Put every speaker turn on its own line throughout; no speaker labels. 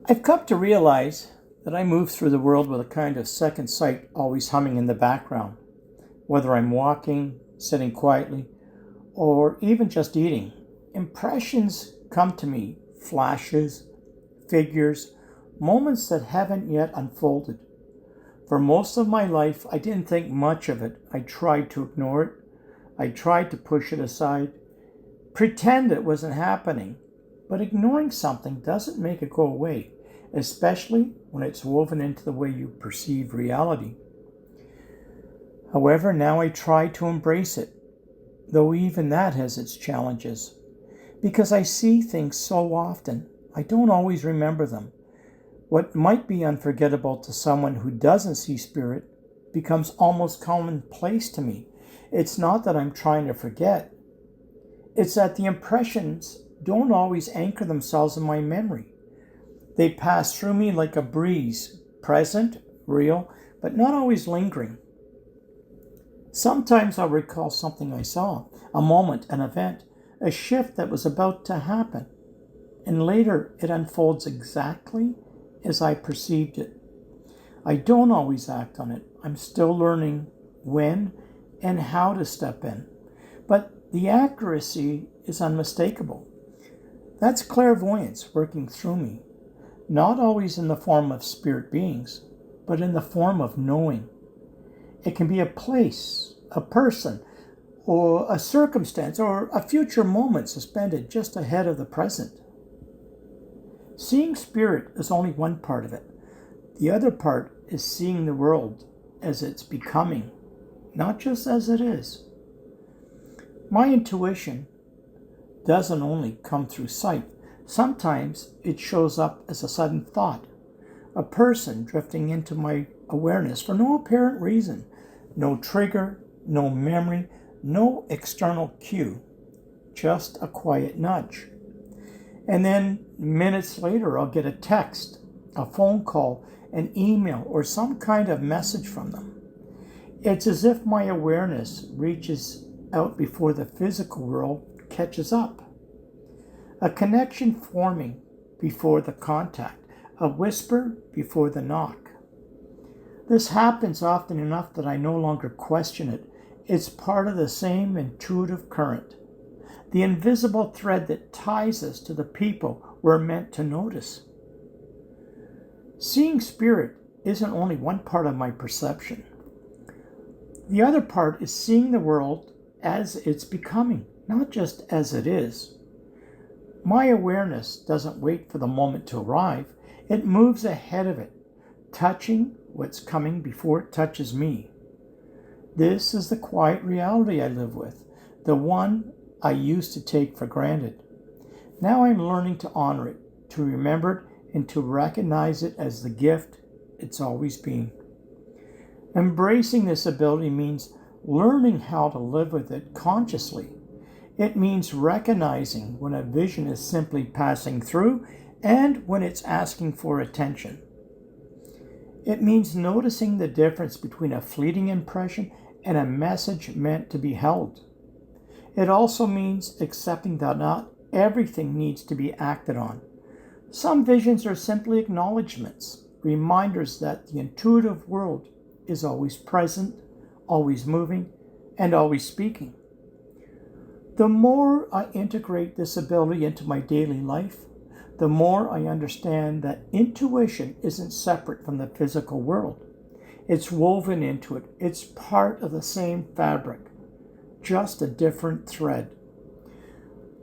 I've come to realize that I move through the world with a kind of second sight always humming in the background, whether I'm walking, sitting quietly, or even just eating. Impressions come to me, flashes, figures, moments that haven't yet unfolded. For most of my life, I didn't think much of it. I tried to ignore it. I tried to push it aside, pretend it wasn't happening. But ignoring something doesn't make it go away, especially when it's woven into the way you perceive reality. However, now I try to embrace it, though even that has its challenges. Because I see things so often, I don't always remember them. What might be unforgettable to someone who doesn't see spirit becomes almost commonplace to me. It's not that I'm trying to forget, it's that the impressions don't always anchor themselves in my memory. They pass through me like a breeze, present, real, but not always lingering. Sometimes I'll recall something I saw, a moment, an event, a shift that was about to happen, and later it unfolds exactly as I perceived it. I don't always act on it. I'm still learning when and how to step in. But the accuracy is unmistakable. That's clairvoyance working through me, not always in the form of spirit beings, but in the form of knowing. It can be a place, a person, or a circumstance, or a future moment suspended just ahead of the present. Seeing spirit is only one part of it. The other part is seeing the world as it's becoming, not just as it is. My intuition doesn't only come through sight. Sometimes it shows up as a sudden thought, a person drifting into my awareness for no apparent reason, no trigger, no memory, no external cue, just a quiet nudge. And then minutes later, I'll get a text, a phone call, an email, or some kind of message from them. It's as if my awareness reaches out before the physical world catches up. A connection forming before the contact, a whisper before the knock. This happens often enough that I no longer question it. It's part of the same intuitive current, the invisible thread that ties us to the people we're meant to notice. Seeing spirit isn't only one part of my perception. The other part is seeing the world as it's becoming, not just as it is. My awareness doesn't wait for the moment to arrive. It moves ahead of it, touching what's coming before it touches me. This is the quiet reality I live with, the one I used to take for granted. Now I'm learning to honor it, to remember it, and to recognize it as the gift it's always been. Embracing this ability means learning how to live with it consciously. It means recognizing when a vision is simply passing through and when it's asking for attention. It means noticing the difference between a fleeting impression and a message meant to be held. It also means accepting that not everything needs to be acted on. Some visions are simply acknowledgments, reminders that the intuitive world is always present, always moving, and always speaking. The more I integrate this ability into my daily life, the more I understand that intuition isn't separate from the physical world. It's woven into it. It's part of the same fabric, just a different thread.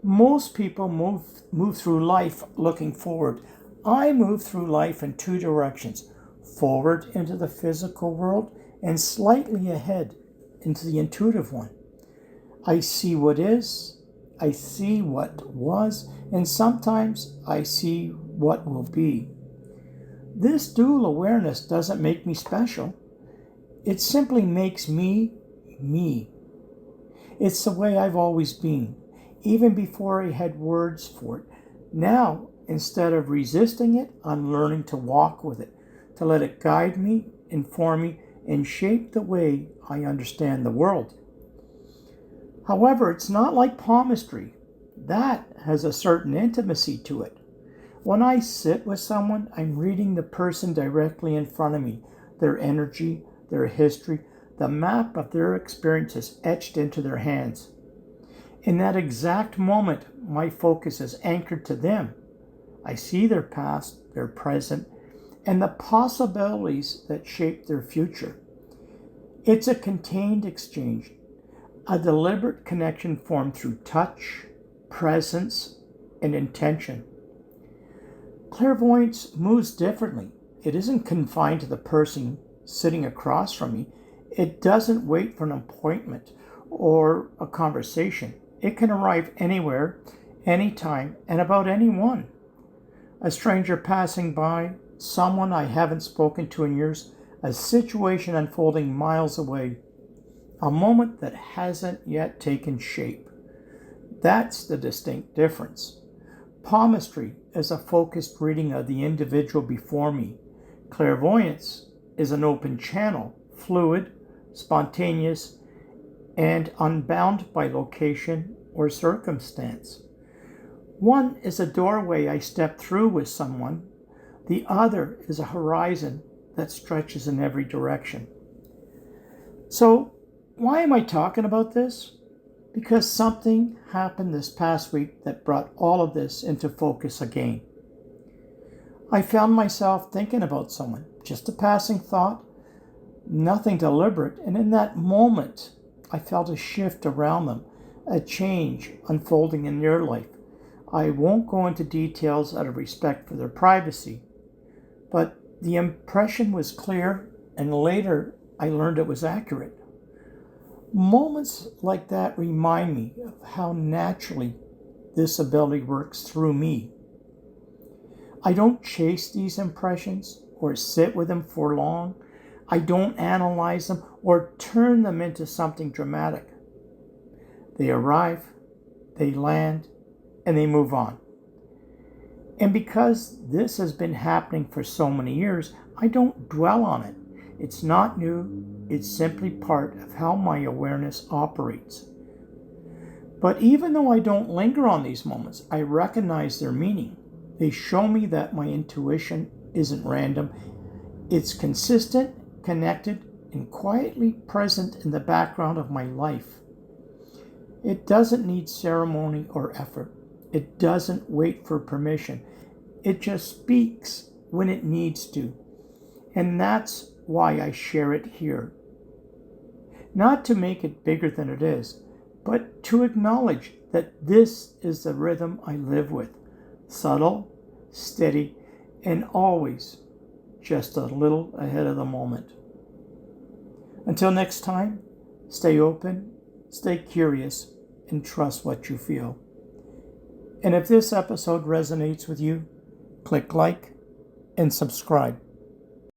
Most people move through life looking forward. I move through life in two directions, forward into the physical world and slightly ahead into the intuitive one. I see what is, I see what was, and sometimes I see what will be. This dual awareness doesn't make me special. It simply makes me, me. It's the way I've always been, even before I had words for it. Now, instead of resisting it, I'm learning to walk with it, to let it guide me, inform me, and shape the way I understand the world. However, it's not like palmistry. That has a certain intimacy to it. When I sit with someone, I'm reading the person directly in front of me, their energy, their history, the map of their experiences etched into their hands. In that exact moment, my focus is anchored to them. I see their past, their present, and the possibilities that shape their future. It's a contained exchange, a deliberate connection formed through touch, presence, and intention. Clairvoyance moves differently. It isn't confined to the person sitting across from me. It doesn't wait for an appointment or a conversation. It can arrive anywhere, anytime, and about anyone. A stranger passing by, someone I haven't spoken to in years, a situation unfolding miles away, a moment that hasn't yet taken shape. That's the distinct difference. Palmistry is a focused reading of the individual before me. Clairvoyance is an open channel, fluid, spontaneous, and unbound by location or circumstance. One is a doorway I step through with someone. The other is a horizon that stretches in every direction. So, why am I talking about this? Because something happened this past week that brought all of this into focus again. I found myself thinking about someone, just a passing thought, nothing deliberate, and in that moment, I felt a shift around them, a change unfolding in their life. I won't go into details out of respect for their privacy, but the impression was clear, and later I learned it was accurate. Moments like that remind me of how naturally this ability works through me. I don't chase these impressions or sit with them for long. I don't analyze them or turn them into something dramatic. They arrive, they land, and they move on. And because this has been happening for so many years, I don't dwell on it. It's not new, it's simply part of how my awareness operates. But even though I don't linger on these moments, I recognize their meaning. They show me that my intuition isn't random. It's consistent, connected, and quietly present in the background of my life. It doesn't need ceremony or effort. It doesn't wait for permission. It just speaks when it needs to. And that's why I share it here. Not to make it bigger than it is, but to acknowledge that this is the rhythm I live with. Subtle, steady, and always just a little ahead of the moment. Until next time, stay open, stay curious, and trust what you feel. And if this episode resonates with you, click like and subscribe.